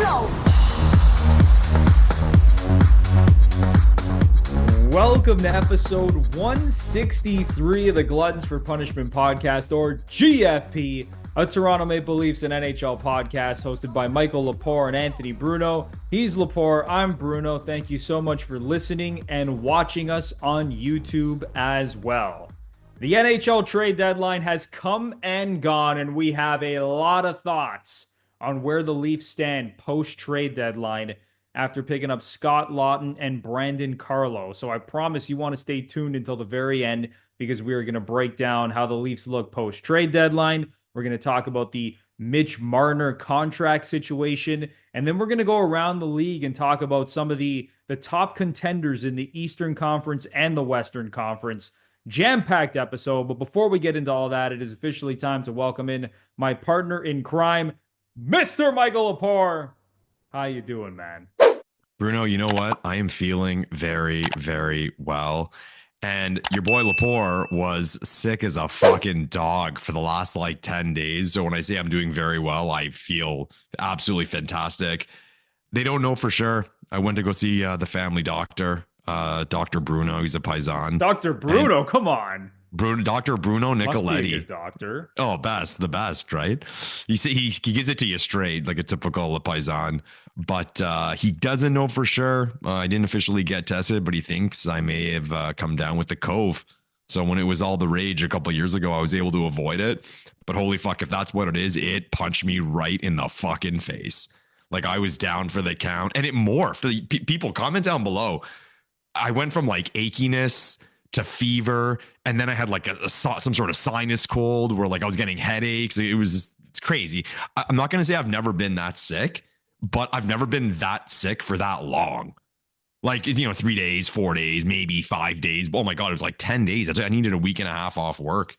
flow. Welcome to episode 163 of the Gluttons For Punishment Podcast, or GFP, a Toronto Maple Leafs and NHL podcast hosted by Michael Lepore and Anthony Bruno. He's Lepore, I'm Bruno. Thank you so much for listening and watching us on YouTube as well. The NHL trade deadline has come and gone, and we have a lot of thoughts on where the Leafs stand post-trade deadline after picking up Scott Laughton and Brandon Carlo. So I promise you want to stay tuned until the very end because we are going to break down how the Leafs look post-trade deadline. We're going to talk about the Mitch Marner contract situation, and then we're going to go around the league and talk about some of the top contenders in the Eastern Conference and the Western Conference. Jam-packed episode, but before we get into all that, it is officially time to welcome in my partner in crime, Mr. Michael Lepore. How you doing, man? Bruno, you know what? I am feeling very, very well. And your boy Lepore was sick as a fucking dog for the last 10 days. So when I say I'm doing very well, I feel absolutely fantastic. They don't know for sure. I went to go see the family doctor, Dr. Bruno. He's a paisan. Dr. Bruno, come on. Dr. Bruno Nicoletti. Must be a good doctor. Oh, the best, right? He gives it to you straight, like a typical paisan. But he doesn't know for sure. I didn't officially get tested, but he thinks I may have come down with the cove. So when it was all the rage a couple of years ago, I was able to avoid it. But holy fuck, if that's what it is, it punched me right in the fucking face. Like I was down for the count, and it morphed. People comment down below. I went from achiness to fever, and then I had some sort of sinus cold where I was getting headaches. It's crazy. I'm not going to say I've never been that sick, but I've never been that sick for that long. 3 days, 4 days, maybe 5 days. Oh my God, it was 10 days. I needed a week and a half off work.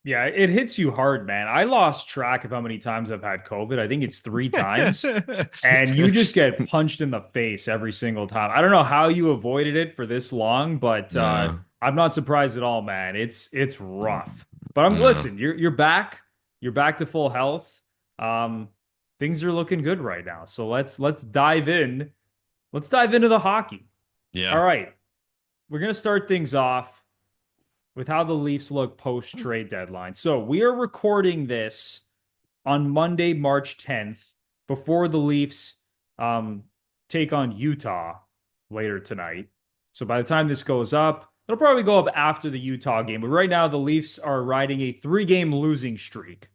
Yeah, it hits you hard, man. I lost track of how many times I've had COVID. I think it's 3 times. And you just get punched in the face every single time. I don't know how you avoided it for this long, but I'm not surprised at all, man. It's rough. But listen, you're back. You're back to full health. Things are looking good right now. So let's dive in. Let's dive into the hockey. Yeah. All right. We're going to start things off with how the Leafs look post-trade deadline. So we are recording this on Monday, March 10th, before the Leafs take on Utah later tonight. So by the time this goes up, it'll probably go up after the Utah game. But right now, the Leafs are riding a 3-game losing streak.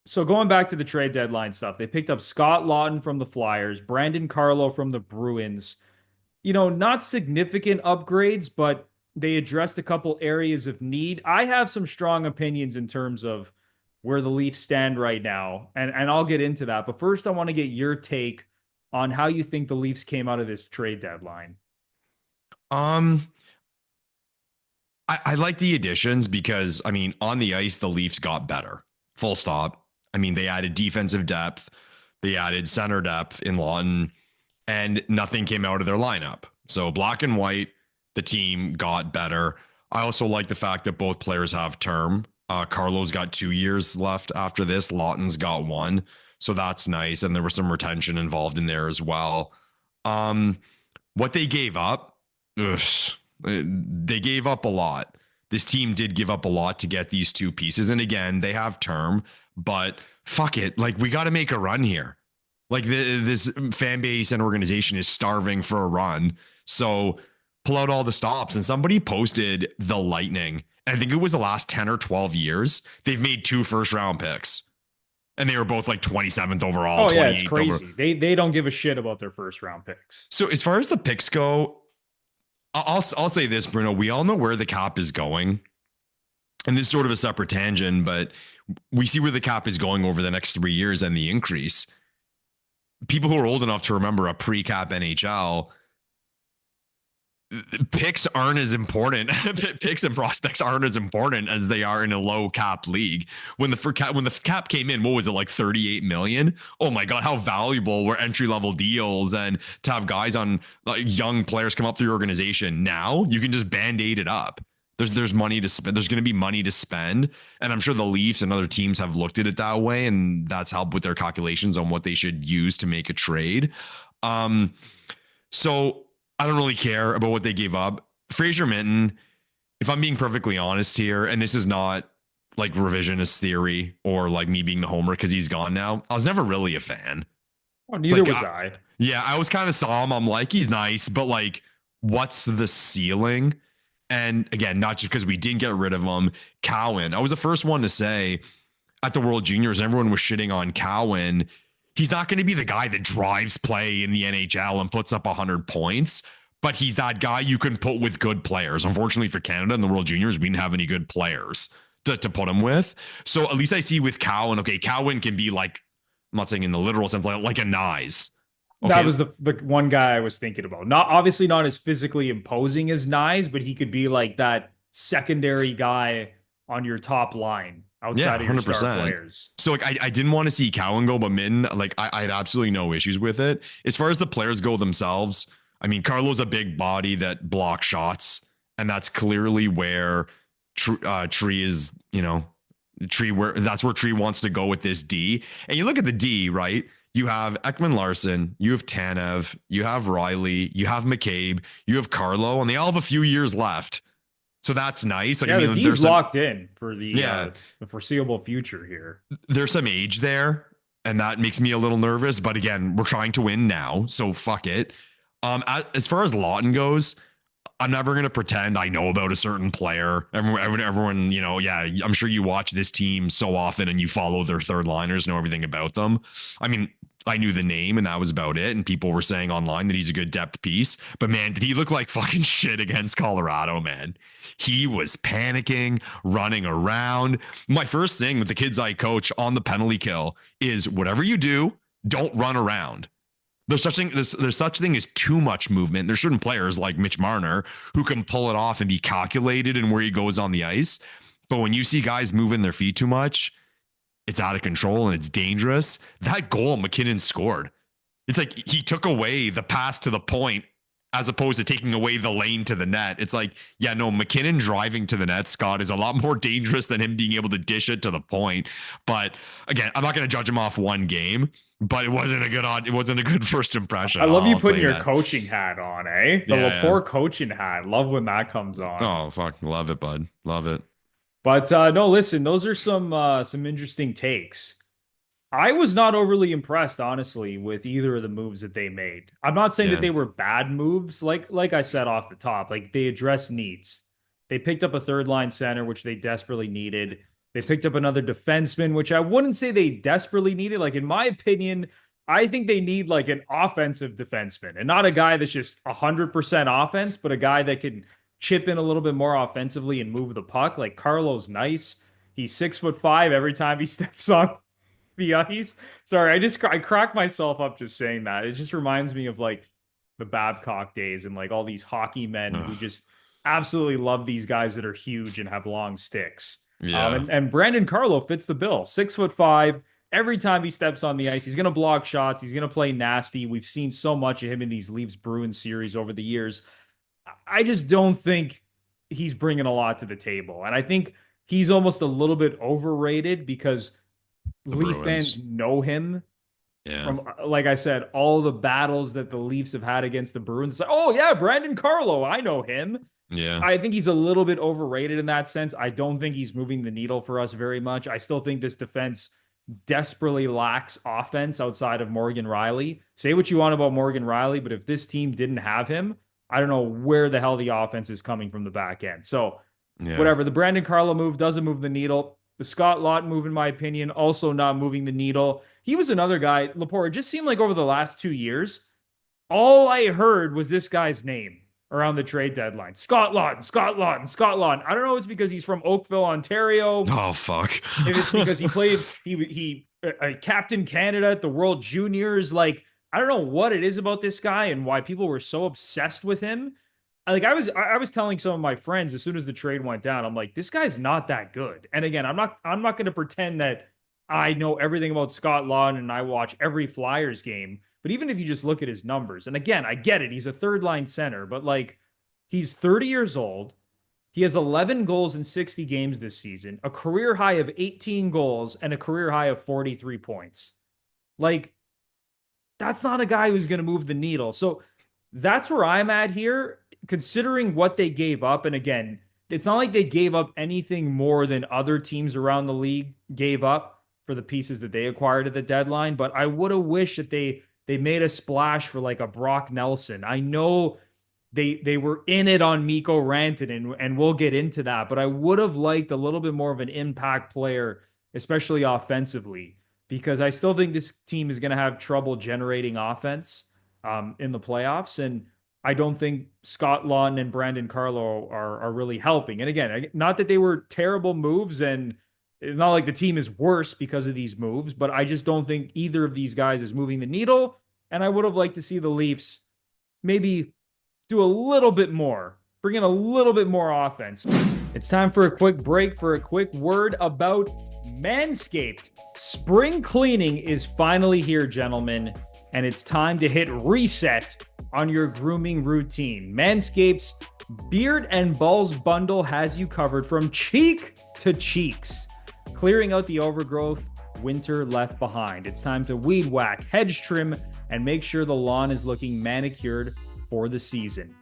So going back to the trade deadline stuff, they picked up Scott Laughton from the Flyers, Brandon Carlo from the Bruins. Not significant upgrades, but they addressed a couple areas of need. I have some strong opinions in terms of where the Leafs stand right now, and I'll get into that. But first, I want to get your take on how you think the Leafs came out of this trade deadline. I like the additions because, on the ice, the Leafs got better. Full stop. They added defensive depth. They added center depth in Laughton, and nothing came out of their lineup. So black and white, the team got better. I also like the fact that both players have term. Carlo's got 2 years left after this. Laughton's got 1. So that's nice. And there was some retention involved in there as well. What they gave up, they gave up a lot. This team did give up a lot to get these 2 pieces. And again, they have term, but fuck it. We got to make a run here. This fan base and organization is starving for a run. So pull out all the stops. And somebody posted the Lightning. I think it was the last 10 or 12 years. They've made 2 first-round picks. And they were both 27th overall. Oh, yeah, it's crazy. They don't give a shit about their first-round picks. So as far as the picks go, I'll say this, Bruno. We all know where the cap is going. And this is sort of a separate tangent, but we see where the cap is going over the next 3 years and the increase. People who are old enough to remember a pre-cap NHL, picks aren't as important. Picks and prospects aren't as important as they are in a low cap league. When the cap came in, what was it, 38 million? Oh my God, how valuable were entry level deals, and to have guys on young players come up through your organization. Now you can just band-aid it up. There's money to spend. There's going to be money to spend, and I'm sure the Leafs and other teams have looked at it that way, and that's helped with their calculations on what they should use to make a trade. So I don't really care about what they gave up. Fraser Minton, if I'm being perfectly honest here, and this is not like revisionist theory or like me being the homer because he's gone now, I was never really a fan. Oh, neither like, was I. Yeah, I was kind of saw him. I'm like, he's nice, but like, what's the ceiling? And again, not just because we didn't get rid of him. Cowan, I was the first one to say at the World Juniors, everyone was shitting on Cowan. He's not going to be the guy that drives play in the NHL and puts up 100 points, but he's that guy you can put with good players. Unfortunately for Canada in the World Juniors, we didn't have any good players to put him with. So at least I see with Cowan, okay, Cowan can be like, I'm not saying in the literal sense, like a Nyes. Okay. That was the one guy I was thinking about. Not obviously not as physically imposing as Nyes, but he could be like that secondary guy on your top line outside of your star players. So like I didn't want to see Cowan go, but Min, like I had absolutely no issues with it. As far as the players go themselves, I mean, Carlo's a big body that blocks shots, and that's clearly where Tree is, Tree that's where Tree wants to go with this D. And you look at the D, right? You have Ekman Larson, you have Tanev, you have Riley, you have McCabe, you have Carlo, and they all have a few years left. So that's nice. Like, yeah, the D's locked in for the foreseeable future here. There's some age there, and that makes me a little nervous. But again, we're trying to win now, so fuck it. As far as Laughton goes, I'm never going to pretend I know about a certain player. Everyone, I'm sure you watch this team so often and you follow their third liners, know everything about them. I mean, I knew the name and that was about it. And people were saying online that he's a good depth piece. But man, did he look like fucking shit against Colorado, man? He was panicking, running around. My first thing with the kids I coach on the penalty kill is whatever you do, don't run around. There's such thing as too much movement. There's certain players like Mitch Marner who can pull it off and be calculated in where he goes on the ice. But when you see guys moving their feet too much, it's out of control and it's dangerous. That goal McKinnon scored, it's like he took away the pass to the point as opposed to taking away the lane to the net. It's like, yeah, no, McKinnon driving to the net, Scott, is a lot more dangerous than him being able to dish it to the point. But again, I'm not going to judge him off one game, but it wasn't a good first impression. I love you putting your coaching hat on, eh? The Lepore coaching hat. Love when that comes on. Oh, fuck. Love it, bud. Love it. But no, listen, those are some interesting takes. I was not overly impressed, honestly, with either of the moves that they made. I'm not saying that they were bad moves. Like I said off the top, like they addressed needs. They picked up a third line center, which they desperately needed. They picked up another defenseman, which I wouldn't say they desperately needed. Like, in my opinion, I think they need like an offensive defenseman and not a guy that's just 100% offense, but a guy that can chip in a little bit more offensively and move the puck. Like, Carlo's nice. He's 6'5" every time he steps on the ice. Sorry, I cracked myself up just saying that. It just reminds me of like the Babcock days and like all these hockey men who just absolutely love these guys that are huge and have long sticks. Yeah. And Brandon Carlo fits the bill. 6'5". Every time he steps on the ice, he's going to block shots. He's going to play nasty. We've seen so much of him in these Leafs Bruins series over the years. I just don't think he's bringing a lot to the table. And I think he's almost a little bit overrated because Leaf fans know him from, like I said, all the battles that the Leafs have had against the Bruins. Like, oh, yeah, Brandon Carlo, I know him. Yeah, I think he's a little bit overrated in that sense. I don't think he's moving the needle for us very much. I still think this defense desperately lacks offense outside of Morgan Rielly. Say what you want about Morgan Rielly, but if this team didn't have him, I don't know where the hell the offense is coming from the back end. So whatever, the Brandon Carlo move doesn't move the needle. The Scott Laughton move, in my opinion, also not moving the needle. He was another guy, Lepore, it just seemed like over the last 2 years, all I heard was this guy's name around the trade deadline. Scott Laughton, Scott Laughton, Scott Laughton. I don't know if it's because he's from Oakville, Ontario. Oh, fuck. If it's because he played, he Captain Canada at the World Juniors. Like, I don't know what it is about this guy and why people were so obsessed with him. Like, I was telling some of my friends as soon as the trade went down, I'm like, this guy's not that good. And again, I'm not going to pretend that I know everything about Scott Laughton and I watch every Flyers game. But even if you just look at his numbers, and again, I get it, he's a third line center, but like, he's 30 years old. He has 11 goals in 60 games this season, a career high of 18 goals, and a career high of 43 points. Like, that's not a guy who's going to move the needle. So that's where I'm at here, considering what they gave up. And again, it's not like they gave up anything more than other teams around the league gave up for the pieces that they acquired at the deadline. But I would have wished that they made a splash for like a Brock Nelson. I know they were in it on Mikko Rantanen, and we'll get into that. But I would have liked a little bit more of an impact player, especially offensively, because I still think this team is going to have trouble generating offense in the playoffs. And I don't think Scott Laughton and Brandon Carlo are really helping. And again, not that they were terrible moves, and it's not like the team is worse because of these moves, but I just don't think either of these guys is moving the needle. And I would have liked to see the Leafs maybe do a little bit more, bring in a little bit more offense. It's time for a quick break for a quick word about Manscaped. Spring cleaning is finally here, gentlemen, and it's time to hit reset on your grooming routine. Manscaped's Beard and Balls bundle has you covered from cheek to cheeks, clearing out the overgrowth winter left behind. It's time to weed whack, hedge trim, and make sure the lawn is looking manicured for the season.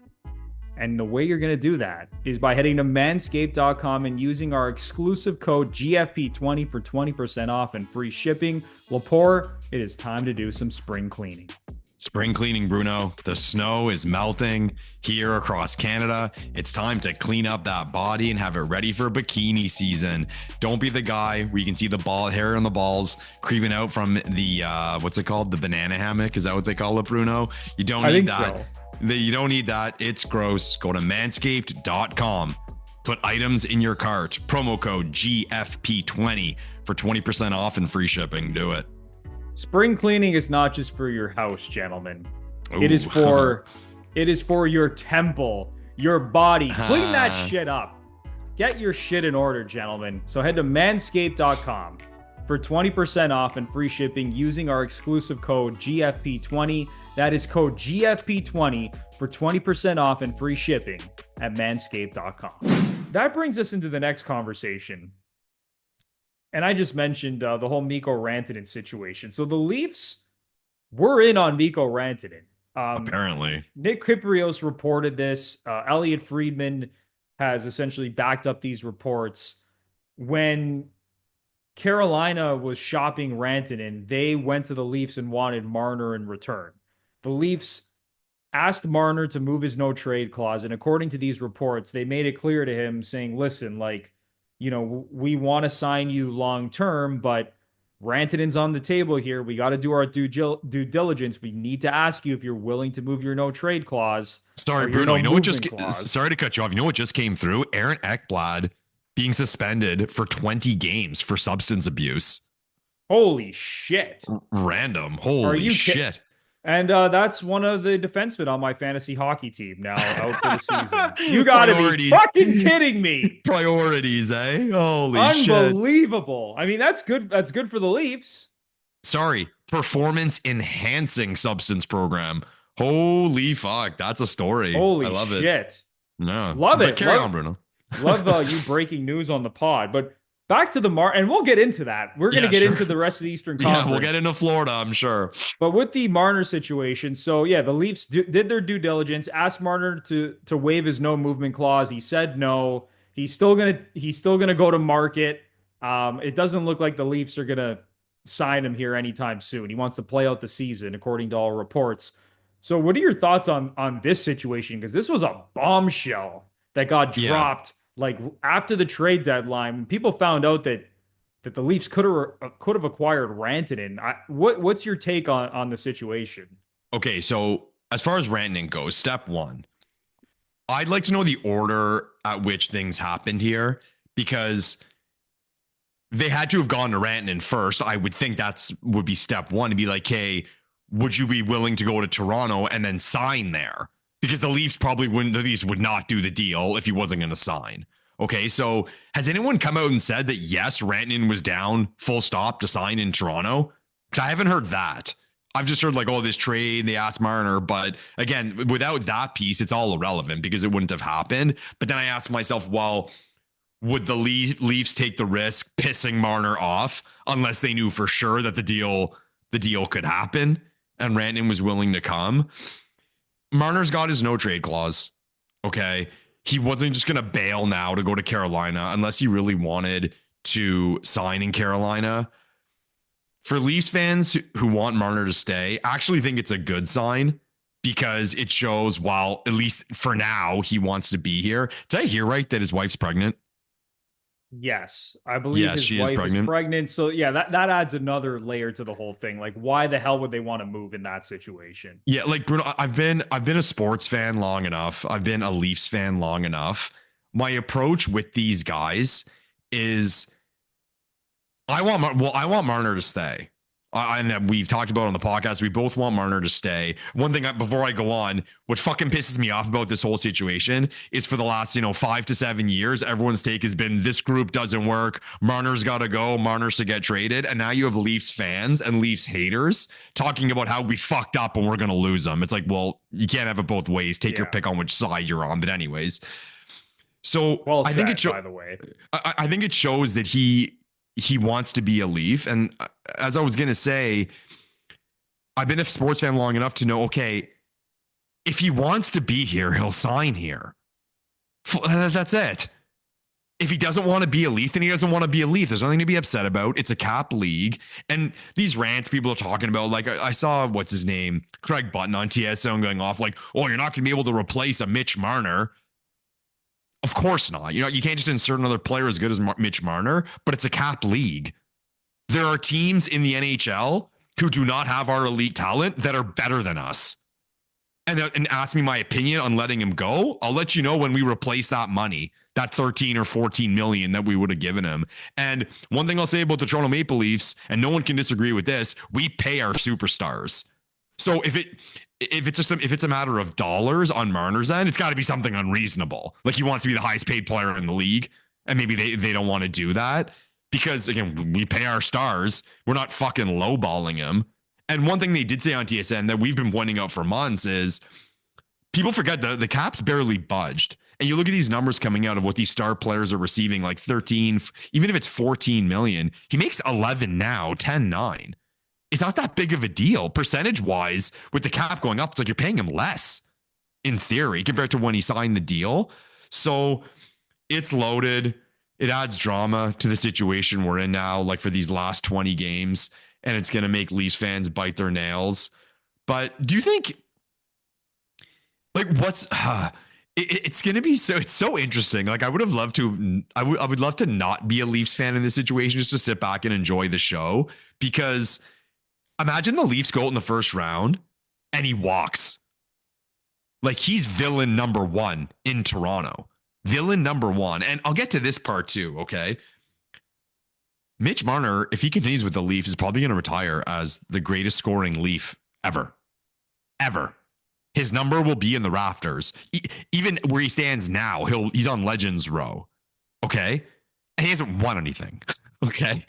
And the way you're going to do that is by heading to manscaped.com and using our exclusive code GFP20 for 20% off and free shipping. Lepore, it is time to do some spring cleaning. Spring cleaning, Bruno. The snow is melting here across Canada. It's time to clean up that body and have it ready for bikini season. Don't be the guy where you can see the ball hair on the balls creeping out from the, what's it called? The banana hammock. Is that what they call it, Bruno? You don't need that. So. You don't need that. It's gross. Go to manscaped.com. Put items in your cart. Promo code GFP20 for 20% off and free shipping. Do it. Spring cleaning is not just for your house, gentlemen. Ooh. It is for your temple, your body. Clean that shit up. Get your shit in order, gentlemen. So head to manscaped.com for 20% off and free shipping using our exclusive code GFP20. That is code GFP20 for 20% off and free shipping at manscaped.com. That brings us into the next conversation. And I just mentioned the whole Mikko Rantanen situation. So the Leafs were in on Mikko Rantanen. Apparently. Nick Kypreos reported this. Elliot Friedman has essentially backed up these reports. When Carolina was shopping Rantanen, they went to the Leafs and wanted Marner in return. The Leafs asked Marner to move his no-trade clause, and according to these reports, they made it clear to him saying, listen, we want to sign you long-term, but Rantanen's on the table here. We got to do our due diligence. We need to ask you if you're willing to move your no-trade clause. Sorry, Bruno, sorry to cut you off. You know what just came through? Aaron Ekblad being suspended for 20 games for substance abuse. Holy shit. Random. Holy shit. And that's one of the defensemen on my fantasy hockey team now out for the season. You got to be fucking kidding me. Priorities, eh? Holy shit. Unbelievable. I mean, that's good. That's good for the Leafs. Sorry. Performance enhancing substance program. Holy fuck. That's a story. Holy I love shit. It. No. Love it. Carry on, Bruno. Love you breaking news on the pod. But back to the and we'll get into that. We're going to get into the rest of the Eastern Conference. Yeah, we'll get into Florida, I'm sure. But with the Marner situation, so yeah, the Leafs did their due diligence, asked Marner to waive his no movement clause. He said no. He's still gonna go to market. It doesn't look like the Leafs are gonna sign him here anytime soon. He wants to play out the season, according to all reports. So, what are your thoughts on this situation? Because this was a bombshell that got dropped. Like after the trade deadline, when people found out that the Leafs could have acquired Rantanen. What's your take on the situation? Okay, so as far as Rantanen goes, step one, I'd like to know the order at which things happened here, because they had to have gone to Rantanen first. I would think would be step one, to be like, hey, would you be willing to go to Toronto and then sign there? Because the Leafs would not do the deal if he wasn't going to sign. Okay, so has anyone come out and said that, yes, Rantanen was down full stop to sign in Toronto? Because I haven't heard that. I've just heard like, oh, this trade, they asked Marner. But again, without that piece, it's all irrelevant because it wouldn't have happened. But then I asked myself, well, would the Leafs take the risk pissing Marner off unless they knew for sure that the deal could happen and Rantanen was willing to come? Marner's got his no trade clause. Okay. He wasn't just going to bail now to go to Carolina unless he really wanted to sign in Carolina. For Leafs fans who want Marner to stay, I actually think it's a good sign because it shows, while at least for now, he wants to be here. Did I hear right that his wife's pregnant? Yes, I believe his wife is pregnant. So yeah, that adds another layer to the whole thing. Like, why the hell would they want to move in that situation? Yeah, like Bruno, I've been a sports fan long enough. I've been a Leafs fan long enough. My approach with these guys is I want Marner to stay. And we've talked about on the podcast, we both want Marner to stay. One thing before I go on, what fucking pisses me off about this whole situation is for the last, 5 to 7 years, everyone's take has been this group doesn't work. Marner's got to go. Marner's to get traded. And now you have Leafs fans and Leafs haters talking about how we fucked up and we're going to lose them. It's like, well, you can't have it both ways. Take your pick on which side you're on. But anyways, so well said, by the way, I think it shows that he wants to be a Leaf. And as I was going to say, I've been a sports fan long enough to know, okay, if he wants to be here, he'll sign here. That's it. If he doesn't want to be a Leaf, then he doesn't want to be a Leaf. There's nothing to be upset about. It's a cap league. And these rants people are talking about, like I saw, what's his name? Craig Button on TSN going off like, oh, you're not going to be able to replace a Mitch Marner. Of course not. You can't just insert another player as good as Mitch Marner, but it's a cap league. There are teams in the NHL who do not have our elite talent that are better than us. And ask me my opinion on letting him go. I'll let you know when we replace that money, that 13 or 14 million that we would have given him. And one thing I'll say about the Toronto Maple Leafs, and no one can disagree with this, we pay our superstars. So if it's a matter of dollars on Marner's end, it's got to be something unreasonable. Like he wants to be the highest paid player in the league, and maybe they don't want to do that because, again, we pay our stars. We're not fucking lowballing him. And one thing they did say on TSN that we've been pointing out for months is people forget the cap's barely budged. And you look at these numbers coming out of what these star players are receiving, like 13, even if it's 14 million, he makes 11 now, 10-9. It's not that big of a deal percentage wise with the cap going up. It's like you're paying him less in theory compared to when he signed the deal. So it's loaded. It adds drama to the situation we're in now, like for these last 20 games, and it's going to make Leafs fans bite their nails. But do you think it's going to be it's so interesting. Like I would love to not be a Leafs fan in this situation, just to sit back and enjoy the show, because imagine the Leafs go in the first round and he walks. Like he's villain number one in Toronto. Villain number one. And I'll get to this part too, okay? Mitch Marner, if he continues with the Leafs, is probably going to retire as the greatest scoring Leaf ever. Ever. His number will be in the rafters. Even where he stands now, he's on Legends Row. Okay? And he hasn't won anything. Okay?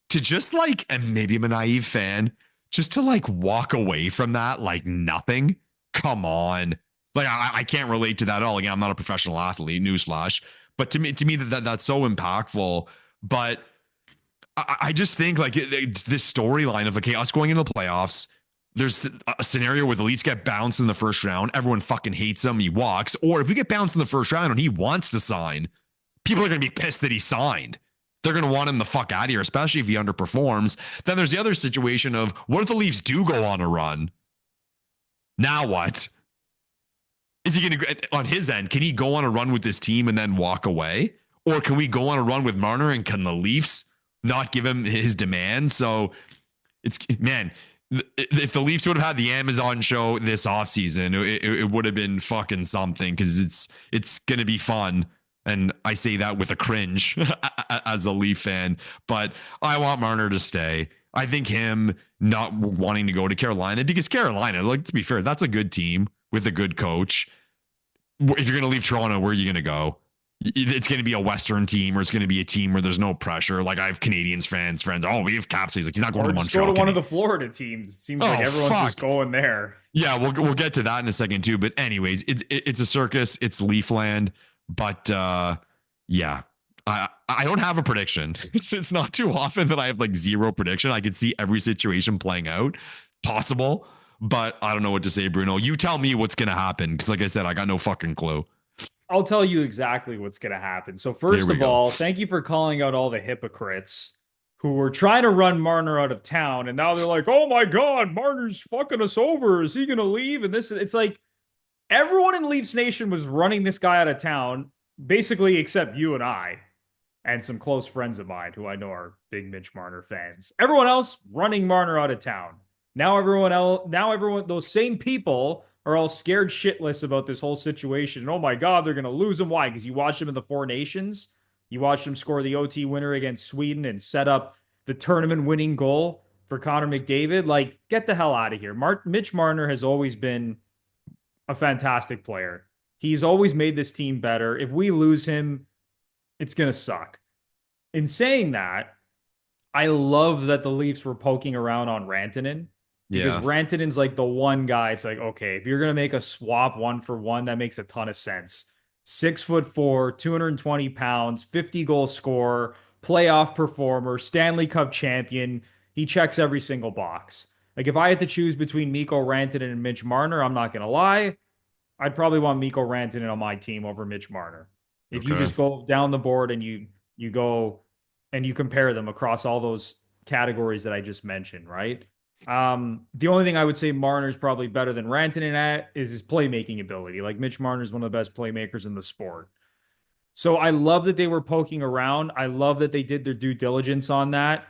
To just like, and maybe I'm a naive fan, just to like walk away from that like nothing. Come on. Like I can't relate to that at all. Again, I'm not a professional athlete, newsflash. But to me that's so impactful. But I just think like this storyline of okay, us going into the playoffs, there's a scenario where the Leafs get bounced in the first round. Everyone fucking hates him. He walks. Or if we get bounced in the first round and he wants to sign, people are going to be pissed that he signed. They're going to want him the fuck out of here, especially if he underperforms. Then there's the other situation of what if the Leafs do go on a run? Now what? Is he going to, on his end, can he go on a run with this team and then walk away? Or can we go on a run with Marner and can the Leafs not give him his demands? So it's, man, if the Leafs would have had the Amazon show this offseason, it would have been fucking something, because it's going to be fun. And I say that with a cringe as a Leaf fan, but I want Marner to stay. I think him not wanting to go to Carolina, because Carolina, like, to be fair, that's a good team with a good coach. If you're going to leave Toronto, where are you going to go? It's going to be a Western team, or it's going to be a team where there's no pressure. Like I have Canadians friends. Oh, we have Caps. He's like, he's not going Or to just go Montreal. to one of the Florida teams. It seems like Oh everyone's just fuck. going there. Yeah, we'll get to that in a second too. But anyways, it's a circus. It's Leafland. But yeah, I don't have a prediction. It's not too often that I have like zero prediction. I can see every situation playing out, possible, but I don't know what to say, Bruno. You tell me what's gonna happen, because like I said, I got no fucking clue. I'll tell you exactly what's going to happen. So, Here first we of go. all, thank you for calling out all the hypocrites who were trying to run Marner out of town. And now they're like, oh my God, Marner's fucking us over. Is he going to leave? And this, it's like everyone in Leafs Nation was running this guy out of town, basically, except you and I and some close friends of mine who I know are big Mitch Marner fans. Everyone else running Marner out of town. Now everyone, those same people are all scared shitless about this whole situation. And oh my God, they're going to lose him. Why? Because you watched him in the Four Nations. You watched him score the OT winner against Sweden and set up the tournament winning goal for Connor McDavid. Like, get the hell out of here. Mitch Marner has always been a fantastic player. He's always made this team better. If we lose him, it's going to suck. In saying that, I love that the Leafs were poking around on Rantanen because Yeah. Rantanen's like the one guy. It's like, okay, if you're gonna make a swap 1-for-1, that makes a ton of sense. 6'4", 220 pounds, 50-goal scorer, playoff performer, Stanley Cup champion. He checks every single box. Like if I had to choose between Mikko Rantanen and Mitch Marner, I'm not gonna lie, I'd probably want Mikko Rantanen on my team over Mitch Marner. If you Okay. just go down the board and you go and you compare them across all those categories that I just mentioned, right? The only thing I would say Marner's probably better than Rantanen at is his playmaking ability. Like Mitch Marner's one of the best playmakers in the sport. So I love that they were poking around. I love that they did their due diligence on that.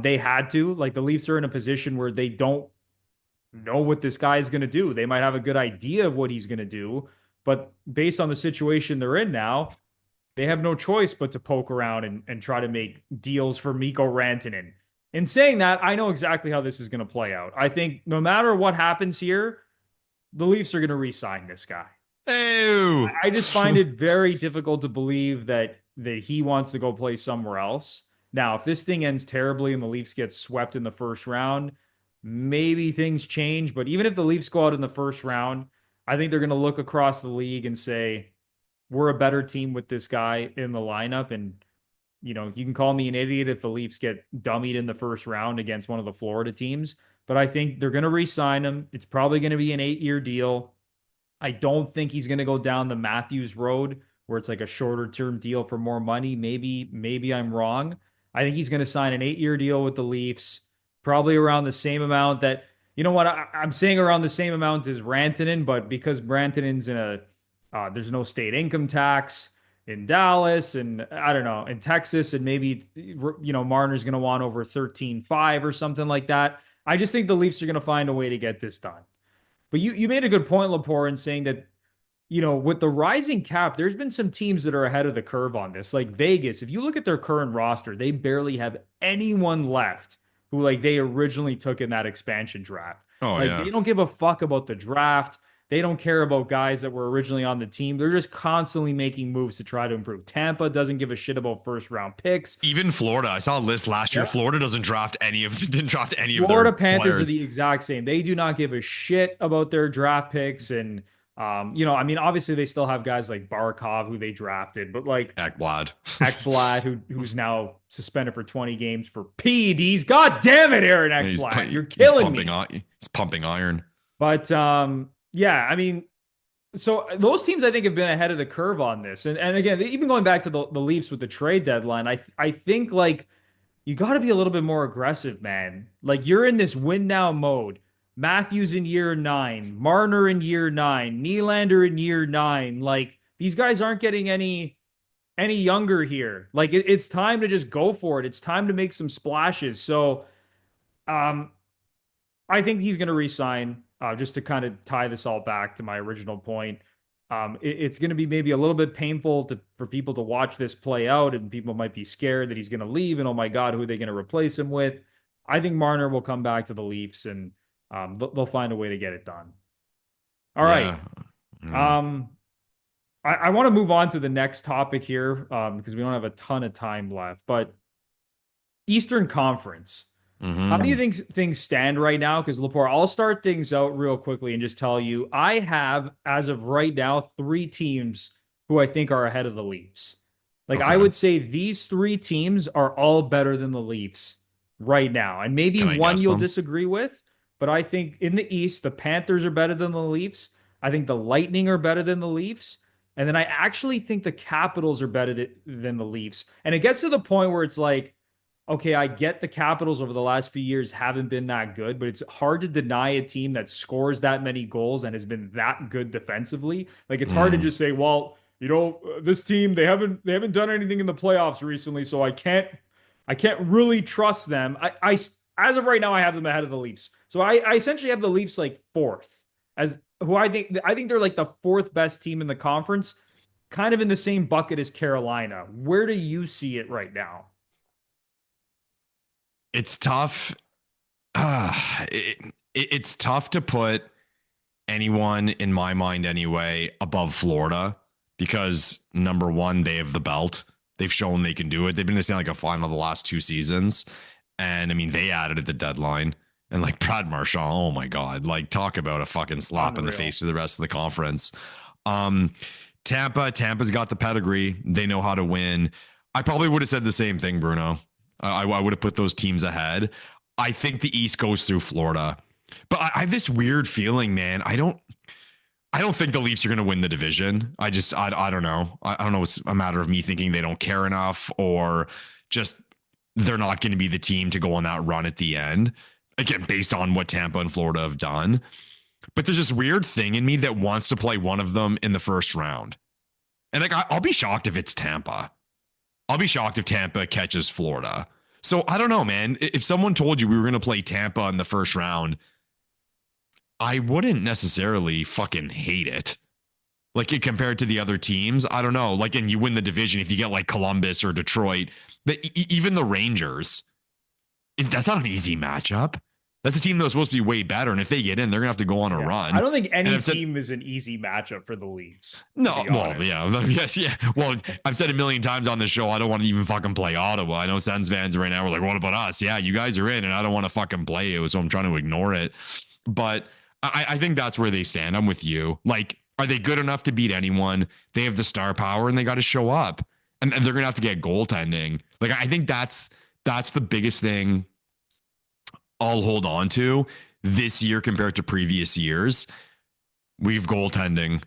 They had to. Like the Leafs are in a position where they don't know what this guy is going to do. They might have a good idea of what he's going to do, but based on the situation they're in now, they have no choice but to poke around and try to make deals for Mikko Rantanen. In saying that, I know exactly how this is going to play out. I think no matter what happens here, the Leafs are going to re-sign this guy. Ew. I just find it very difficult to believe that he wants to go play somewhere else. Now, if this thing ends terribly and the Leafs get swept in the first round, maybe things change. But even if the Leafs go out in the first round, I think they're going to look across the league and say, we're a better team with this guy in the lineup. And, you know, you can call me an idiot if the Leafs get dummied in the first round against one of the Florida teams. But I think they're going to re sign him. It's probably going to be an 8-year deal. I don't think he's going to go down the Matthews road where it's like a shorter term deal for more money. Maybe I'm wrong. I think he's going to sign an 8-year deal with the Leafs, probably around the same amount that, you know what, I'm saying around the same amount as Rantanen, but because Rantanen's in there's no state income tax in Dallas and I don't know, in Texas, and maybe, you know, Marner's going to want over 13.5 or something like that. I just think the Leafs are going to find a way to get this done. But you made a good point, Lepore, in saying that, you know, with the rising cap, there's been some teams that are ahead of the curve on this. Like Vegas, if you look at their current roster, they barely have anyone left who like they originally took in that expansion draft. Oh Like yeah. they don't give a fuck about the draft. They don't care about guys that were originally on the team. They're just constantly making moves to try to improve. Tampa doesn't give a shit about first round picks. Even Florida, I saw a list last year. Yep. Florida didn't draft any of their Florida Panthers are players. the exact same. They do not give a shit about their draft picks. And, you know, I mean, obviously they still have guys like Barkov who they drafted, but like Ekblad. Ekblad, who's now suspended for 20 games for PEDs. God damn it, Aaron Ekblad. You're killing me. He's pumping iron. But yeah, I mean, so those teams I think have been ahead of the curve on this. And again, even going back to the Leafs with the trade deadline, I think like you got to be a little bit more aggressive, man. Like you're in this win now mode. Matthews in year 9, Marner in year 9, Nylander in year 9. Like these guys aren't getting any younger here. Like it's time to just go for it. It's time to make some splashes. So um I think he's going to resign. Just to kind of tie this all back to my original point. It's going to be maybe a little bit painful for people to watch this play out, and people might be scared that he's going to leave. And oh my God, who are they going to replace him with? I think Marner will come back to the Leafs, and they'll find a way to get it done. All right. Yeah. Mm. Um, I want to move on to the next topic here because we don't have a ton of time left. But Eastern Conference, how do you Hmm. think things stand right now? Because Lepore, I'll start things out real quickly and just tell you I have, as of right now, three teams who I think are ahead of the Leafs. Like I Okay. would say these three teams are all better than the Leafs right now. And maybe Can I one guess you'll them? disagree with, but I think in the East, the Panthers are better than the Leafs. I think the Lightning are better than the Leafs. And then I actually think the Capitals are better than the Leafs. And it gets to the point where it's like, okay, I get the Capitals over the last few years haven't been that good, but it's hard to deny a team that scores that many goals and has been that good defensively. Like it's hard to Mm. just say, well, this team they haven't done anything in the playoffs recently, so I can't really trust them. I as of right now I have them ahead of the Leafs. So I essentially have the Leafs like fourth as who I think they're like the fourth best team in the conference, kind of in the same bucket as Carolina. Where do you see it right now? It's tough. It's tough to put anyone in my mind anyway above Florida because number one, they have the belt. They've shown they can do it. They've been in the Stanley Cup final the last two seasons. And I mean, they added at the deadline. And like Brad Marchand, oh my God, like talk about a fucking slap in the Unreal. face to the rest of the conference. Um, Tampa's got the pedergree. They know how to win. I probably would have said the same thing, Bruno. I would have put those teams ahead. I think the East goes through Florida, but I have this weird feeling, man. I don't think the Leafs are going to win the division. I don't know. I don't know. It's a matter of me thinking they don't care enough, or just they're not going to be the team to go on that run at the end. Again, based on what Tampa and Florida have done. But there's this weird thing in me that wants to play one of them in the first round. And like, I'll be shocked if it's Tampa. I'll be shocked if Tampa catches Florida. So I don't know, man. If someone told you we were going to play Tampa in the first round, I wouldn't necessarily fucking hate it. Like compared to the other teams, I don't know. Like, and you win the division if you get like Columbus or Detroit, but even the Rangers that's not an easy matchup. That's a team that was supposed to be way better, and if they get in, they're gonna have to go on a Yeah. I run. don't think And any I've said team is an easy matchup for the Leafs, to no, be well, honest. yeah, yes, yeah. Well, I've said a million times on the show, I don't want to even fucking play Ottawa. I know Sens fans right now are like, what about us? Yeah, you guys are in, and I don't want to fucking play you, so I'm trying to ignore it. But I think that's where they stand. I'm with you. Like, are they good enough to beat anyone? They have the star power, and they got to show up, and they're gonna have to get goaltending. Like, I think that's the biggest thing I'll hold on to this year compared to previous years. We've goaltending.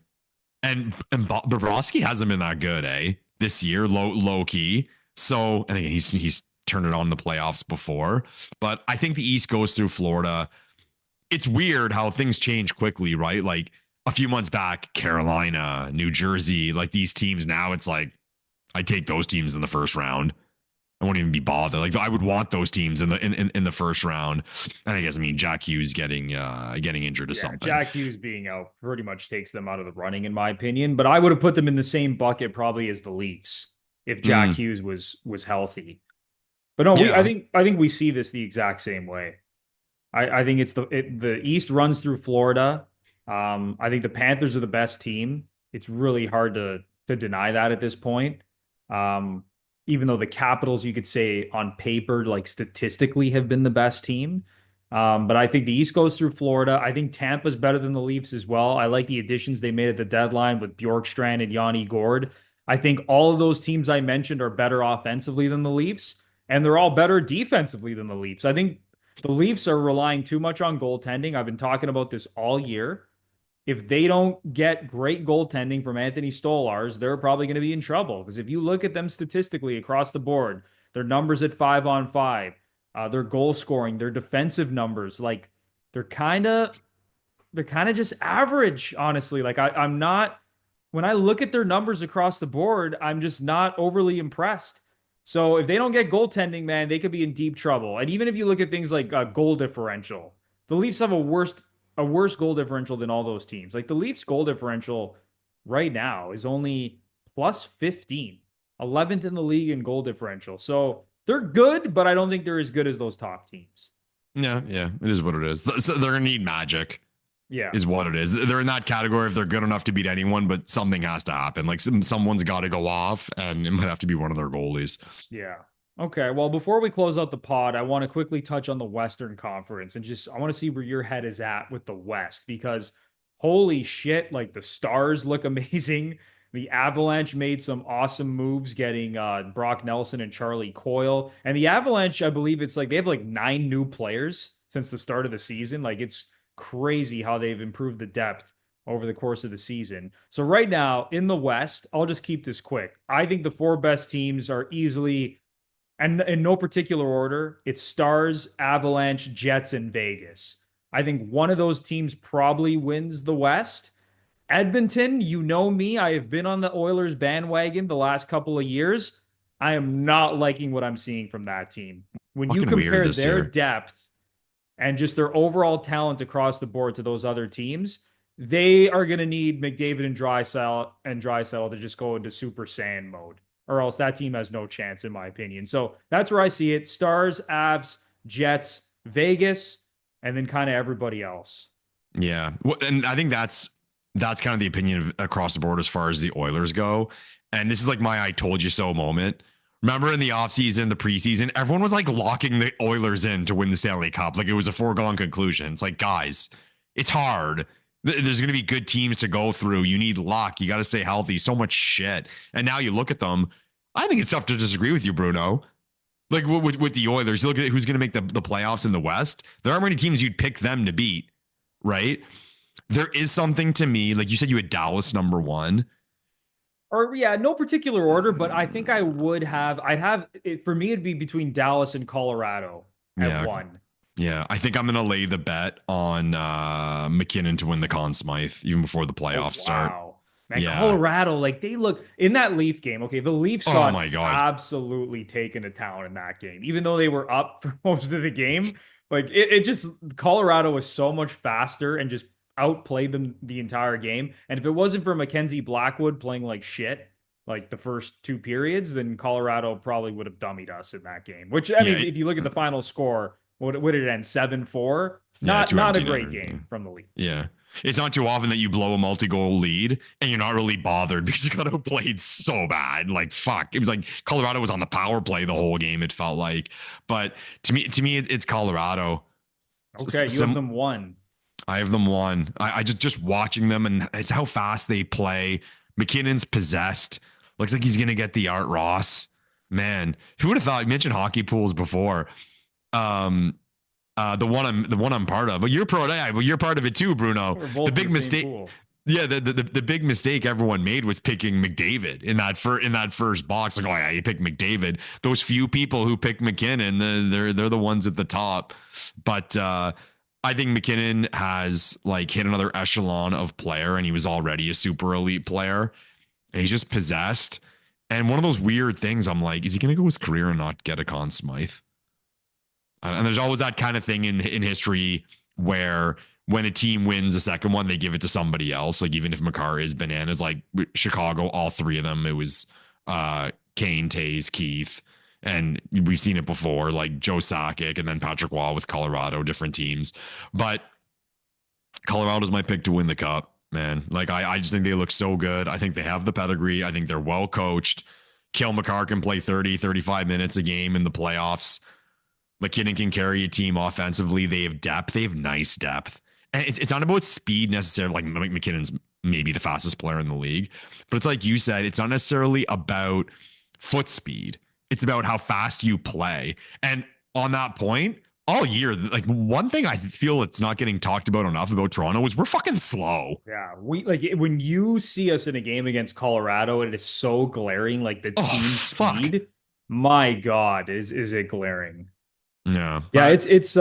And Bobrovsky hasn't been that good, eh? This year, low key. So, and again, he's turned it on in the playoffs before. But I think the East goes through Florida. It's weird how things change quickly, right? Like a few months back, Carolina, New Jersey, like these teams now, it's like I take those teams in the first round. I won't even be bothered. Like I would want those teams in the first round. And I guess Jack Hughes getting injured or Yeah, something. Jack Hughes being out pretty much takes them out of the running, in my opinion. But I would have put them in the same bucket probably as the Leafs if Jack Mm, Hughes was healthy. But no, we I yeah, think I think we see this the exact same way. I think the East runs through Florida. I think the Panthers are the best team. It's really hard to deny that at this point. Um, Even though the Capitals, you could say on paper, like statistically, have been the best team. But I think the East goes through Florida. I think Tampa's better than the Leafs as well. I like the additions they made at the deadline with Bjorkstrand and Yanni Gord. I think all of those teams I mentioned are better offensively than the Leafs, and they're all better defensively than the Leafs. I think the Leafs are relying too much on goaltending. I've been talking about this all year. If they don't get great goaltending from Anthony Stolars, they're probably going to be in trouble. Because if you look at them statistically across the board, their numbers at 5-on-5, their goal scoring, their defensive numbers, like they're kind of they're kind of just average, honestly. Like I'm not when I look at their numbers across the board, I'm just not overly impressed. So if they don't get goaltending, man, they could be in deep trouble. And even if you look at things like goal differential, the Leafs have a worse goal differential than all those teams. Like the Leafs goal differential right now is only plus 15, 11th in the league in goal differential. So they're good, but I don't think they're as good as those top teams. yeah. It is what it is. So they're gonna need magic. Yeah. is what it is. They're in that category if they're good enough to beat anyone, but something has to happen. Like someone's got to go off, and it might have to be one of their goalies. Yeah. Okay. Well, before we close out the pod, I want to quickly touch on the Western Conference and just I want to see where your head is at with the West because holy shit, like the Stars look amazing. The Avalanche made some awesome moves getting Brock Nelson and Charlie Coyle. And the Avalanche, I believe it's like they have like 9 new players since the start of the season. Like it's crazy how they've improved the depth over the course of the season. So right now in the West, I'll just keep this quick. I think the 4 best teams are easily, and in no particular order, it's Stars, Avalanche, Jets, and Vegas. I think one of those teams probably wins the West. Edmonton, you know me, I have been on the Oilers bandwagon the last couple of years. I am not liking what I'm seeing from that team. When you Fucking weird compare this their year. depth and just their overall talent across the board to those other teams, they are going to need McDavid and Draisaitl to just go into Super Saiyan mode, or else that team has no chance, in my opinion. So that's where I see it: Stars, Avs, Jets, Vegas, and then kind of everybody else. Yeah. Well, and I think that's kind of the opinion of, across the board as far as the Oilers go. And this is like my I told you so moment. Remember in the offseason, the preseason, everyone was like locking the Oilers in to win the Stanley Cup. Like it was a foregone conclusion. It's like, guys, it's hard. There's going to be good teams to go through. You need luck. You got to stay healthy. So much shit. And now you look at them. I think it's tough to disagree with you, Bruno. Like with the Oilers, you look at who's going to make the playoffs in the West. There aren't many teams you'd pick them to beat, right? There is something to me, like you said, you had Dallas number one. Or yeah, no particular order, but I think I'd have it for me. It'd be between Dallas and Colorado at Yeah, one. yeah. I think I'm gonna lay the bet on McKinnon to win the Conn Smythe even before the Oh playoffs start. wow, man, Yeah. Colorado, like they look in that Leaf game. Okay, the Leafs Oh got my god. absolutely taken to town in that game, even though they were up for most of the game. Like it just Colorado was so much faster and just outplayed them the entire game. And if it wasn't for Mackenzie Blackwood playing like shit, like the first 2 periods, then Colorado probably would have dummied us in that game. Which I Yeah. mean, if you look at the final score, what would it end? 7-4. Yeah. Not a Two great empty game netter. from the Leafs. Yeah. It's not too often that you blow a multi-goal lead and you're not really bothered because you got outplayed so bad. Like fuck, it was like Colorado was on the power play the whole game. It felt like, but to me, it's Colorado. Okay, you have them one. I have them one. I just watching them and it's how fast they play. McKinnon's possessed. Looks like he's gonna get the Art Ross. Man, who would have thought? You mentioned hockey pools before. The one I'm part of, but you're you're part of it too, Bruno. We're both The in big the same mistake. pool. Yeah, the big mistake everyone made was picking McDavid in that first box. Like, oh yeah, you pick McDavid. Those few people who picked McKinnon, they're the ones at the top. But I think McKinnon has like hit another echelon of player, and he was already a super elite player. And he's just possessed. And one of those weird things, I'm like, is he going to go his career and not get a Conn Smythe? And there's always that kind of thing in history where when a team wins a second one, they give it to somebody else. Like even if Makar is bananas, like Chicago, all 3 of them, it was Kane, Tays, Keith. And we've seen it before, like Joe Sakic and then Patrick Waugh with Colorado, different teams. But Colorado's my pick to win the cup, man. Like I just think they look so good. I think they have the pedigree. I think they're well coached. Cale Makar can play 30, 35 minutes a game in the playoffs. McKinnon can carry a team offensively. They have depth. They have nice depth. And it's not about speed necessarily. Like McKinnon's maybe the fastest player in the league. But it's like you said, it's not necessarily about foot speed. It's about how fast you play. And on that point, all year, like one thing I feel it's not getting talked about enough about Toronto is we're fucking slow. Yeah, we like when you see us in a game against Colorado, it is so glaring. Like the team speed, my God, is it glaring? Yeah. Yeah, it's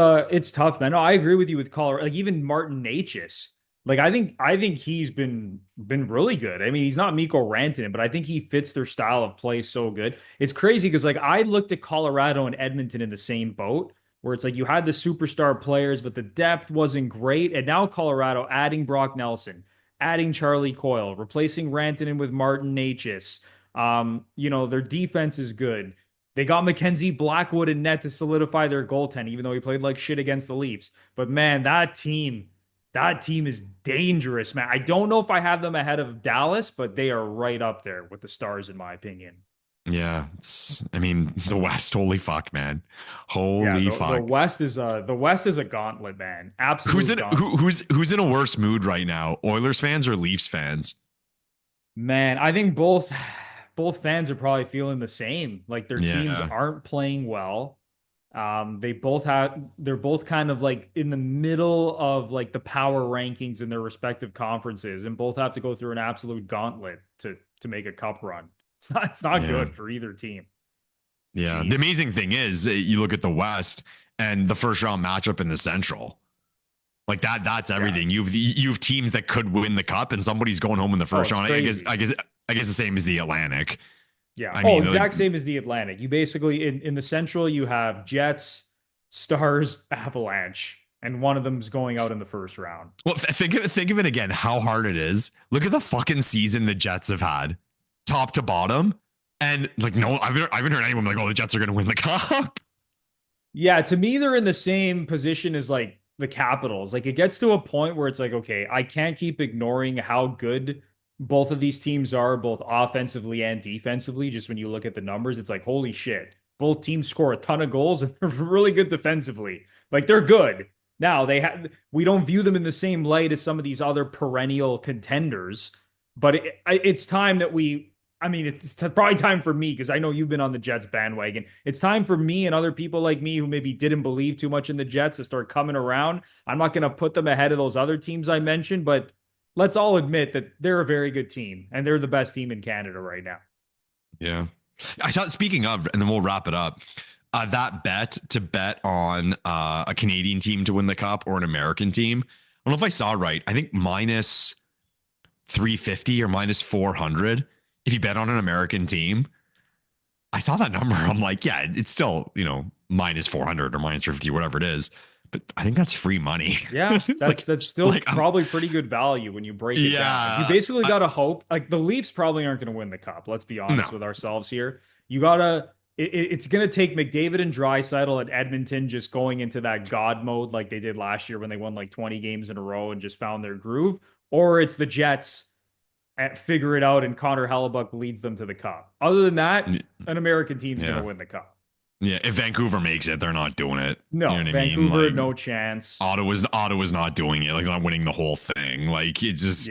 tough, man. No, I agree with you with Colorado. Like even Martin Necas, like I think he's been really good. I mean, he's not Mikko Rantanen, but I think he fits their style of play so good. It's crazy because like I looked at Colorado and Edmonton in the same boat, where it's like you had the superstar players, but the depth wasn't great. And now Colorado adding Brock Nelson, adding Charlie Coyle, replacing Rantanen with Martin Necas. Their defense is good. They got Mackenzie Blackwood in net to solidify their goaltending, even though he played like shit against the Leafs. But man, that team That team is dangerous, man. I don't know if I have them ahead of Dallas, but they are right up there with the Stars, in my opinion. Yeah, I mean, the West, holy fuck, man. Yeah, Holy the fuck. West is a gauntlet, man. Absolute gauntlet. Who's in a worse mood right now? Oilers fans or Leafs fans? Man, I think both fans are probably feeling the same. Like their teams Yeah. aren't playing well. They're both kind of like in the middle of like the power rankings in their respective conferences, and both have to go through an absolute gauntlet to make a cup run. It's not Yeah. good for either team. Yeah. The Jeez. amazing thing is you look at the West and the first round matchup in the Central. Like that's Yeah. everything. You've teams that could win the cup and somebody's going home in the first it's round. crazy. I guess the same as the Atlantic. Yeah. I mean, Exact like, same as the Atlantic. You basically in the Central you have Jets, Stars, Avalanche, and one of them's going out in the first round. well, think of it again. How hard it is. Look at the fucking season the Jets have had, top to bottom, and like no, I haven't heard anyone be like, oh, the Jets are going to win the cup. Yeah, to me, they're in the same position as like the Capitals. Like it gets to a point where it's like, okay, I can't keep ignoring how good both of these teams are, both offensively and defensively. Just when you look at the numbers, it's like, holy shit. Both teams score a ton of goals and they're really good defensively. Like they're good. Now we don't view them in the same light as some of these other perennial contenders, but it's time that it's probably time for me because I know you've been on the Jets bandwagon. It's time for me and other people like me who maybe didn't believe too much in the Jets to start coming around. I'm not going to put them ahead of those other teams I mentioned, but let's all admit that they're a very good team and they're the best team in Canada right now. Yeah. I thought, speaking of, and then we'll wrap it up. That bet on a Canadian team to win the cup or an American team. I don't know if I saw right. I think minus 350 or minus 400 if you bet on an American team. I saw that number. I'm like, yeah, it's still, minus 400 or minus 50, whatever it is. But I think that's free money. Yeah, that's still like, probably pretty good value when you break it down. Like, you basically got to hope. Like the Leafs probably aren't going to win the cup. Let's be honest with ourselves here. You gotta. It's going to take McDavid and Draisaitl at Edmonton just going into that God mode like they did last year when they won like 20 games in a row and just found their groove, or it's the Jets at figure it out and Connor Hellebuck leads them to the cup. Other than that, an American team's going to win the cup. Yeah, if Vancouver makes it, they're not doing it. No, you know Vancouver, I mean? Like, no chance. Ottawa's not doing it. Like not winning the whole thing. Like it's just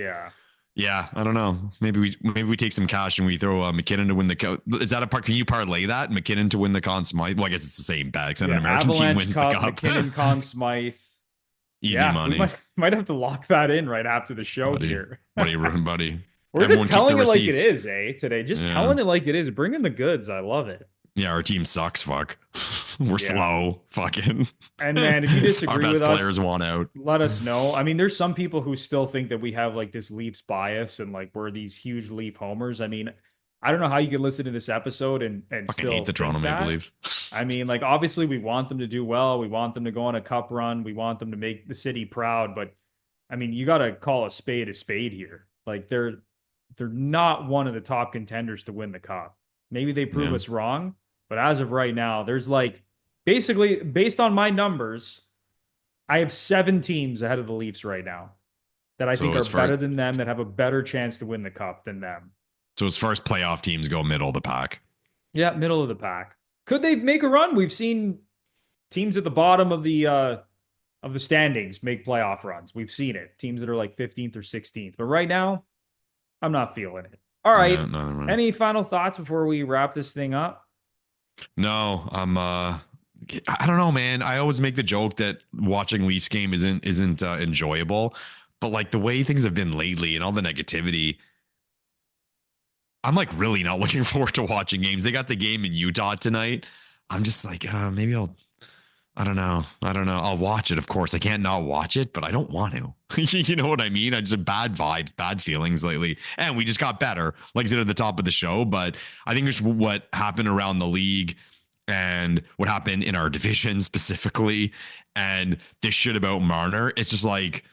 yeah. I don't know. Maybe we take some cash and we throw McKinnon to win the cup. Is that a part? Can you parlay that McKinnon to win the Conn Smythe? Well, I guess it's the same bag. Because an American Avalanche team wins cup, the cup. McKinnon, Conn Smythe. Easy money. We might have to lock that in right after the show buddy, here. buddy. We're Everyone just telling keep it the like it receipts. is, today. Just telling it like it is. Bring in the goods. I love it. Yeah, our team sucks. Fuck. We're slow. Fucking. And man, if you disagree our best with us, players want out. let us know. I mean, there's some people who still think that we have like this Leafs bias and like we're these huge Leaf homers. I mean, I don't know how you could listen to this episode and Fucking still hate the Toronto Maple Leafs. I mean, like obviously we want them to do well. We want them to go on a cup run. We want them to make the city proud. But I mean, you got to call a spade here. Like they're not one of the top contenders to win the cup. Maybe they prove us wrong. But as of right now, there's like basically based on my numbers, I have 7 teams ahead of the Leafs right now that I think are better than them, that have a better chance to win the cup than them. So as far as playoff teams go, middle of the pack. Yeah, middle of the pack. Could they make a run? We've seen teams at the bottom of the standings make playoff runs. We've seen it. Teams that are like 15th or 16th. But right now, I'm not feeling it. All right. Yeah, any final thoughts before we wrap this thing up? No, I don't know, man. I always make the joke that watching Leafs game isn't enjoyable, but like the way things have been lately and all the negativity, I'm like really not looking forward to watching games. They got the game in Utah tonight. I'm just like, maybe I don't know. I'll watch it. Of course, I can't not watch it, but I don't want to. You know what I mean? I just have bad vibes, bad feelings lately. And we just got better, like I said at the top of the show. But I think it's what happened around the league and what happened in our division specifically. And this shit about Marner, it's just like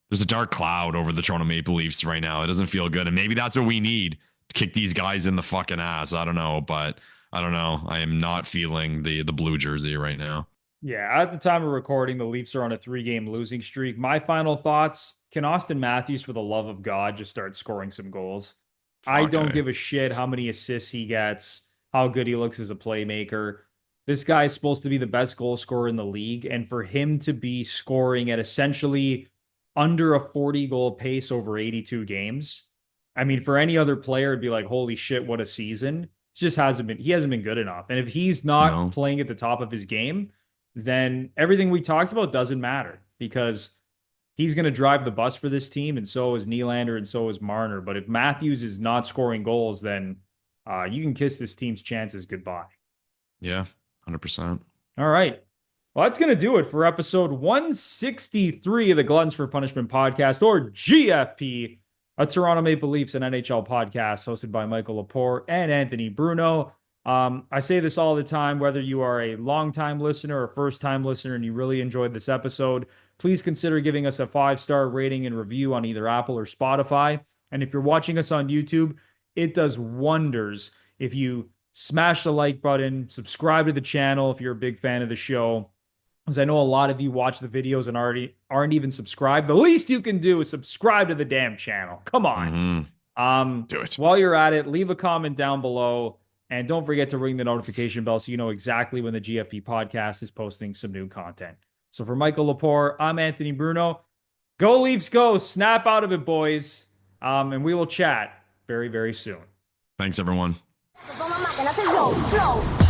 there's a dark cloud over the Toronto Maple Leafs right now. It doesn't feel good. And maybe that's what we need to kick these guys in the fucking ass. I don't know, but I don't know. I am not feeling the blue jersey right now. Yeah, at the time of recording, the Leafs are on a 3-game losing streak. My final thoughts, can Austin Matthews, for the love of God, just start scoring some goals? I don't Okay. give a shit how many assists he gets, how good he looks as a playmaker. This guy is supposed to be the best goal scorer in the league, and for him to be scoring at essentially under a 40 goal pace over 82 games, I mean, for any other player, it'd be like, holy shit, what a season. It just hasn't been, he hasn't been good enough. And if he's not No. playing at the top of his game, then everything we talked about doesn't matter because he's going to drive the bus for this team, and so is Nylander, and so is Marner. But if Matthews is not scoring goals, then you can kiss this team's chances goodbye. Yeah, 100%. All right. Well, that's going to do it for episode 163 of the Gluttons for Punishment Podcast, or GFP, a Toronto Maple Leafs and NHL podcast hosted by Michael Lepore and Anthony Bruno. I say this all the time, whether you are a long-time listener or first-time listener and you really enjoyed this episode, please consider giving us a 5-star rating and review on either Apple or Spotify. And if you're watching us on YouTube, it does wonders if you smash the like button, subscribe to the channel if you're a big fan of the show. Because I know a lot of you watch the videos and already aren't even subscribed. The least you can do is subscribe to the damn channel. Come on. Do it. While you're at it, leave a comment down below. And don't forget to ring the notification bell so you know exactly when the GFP podcast is posting some new content. So for Michael Lepore, I'm Anthony Bruno. Go Leafs, go. Snap out of it, boys. And we will chat very, very soon. Thanks, everyone. Con la máquina se flow.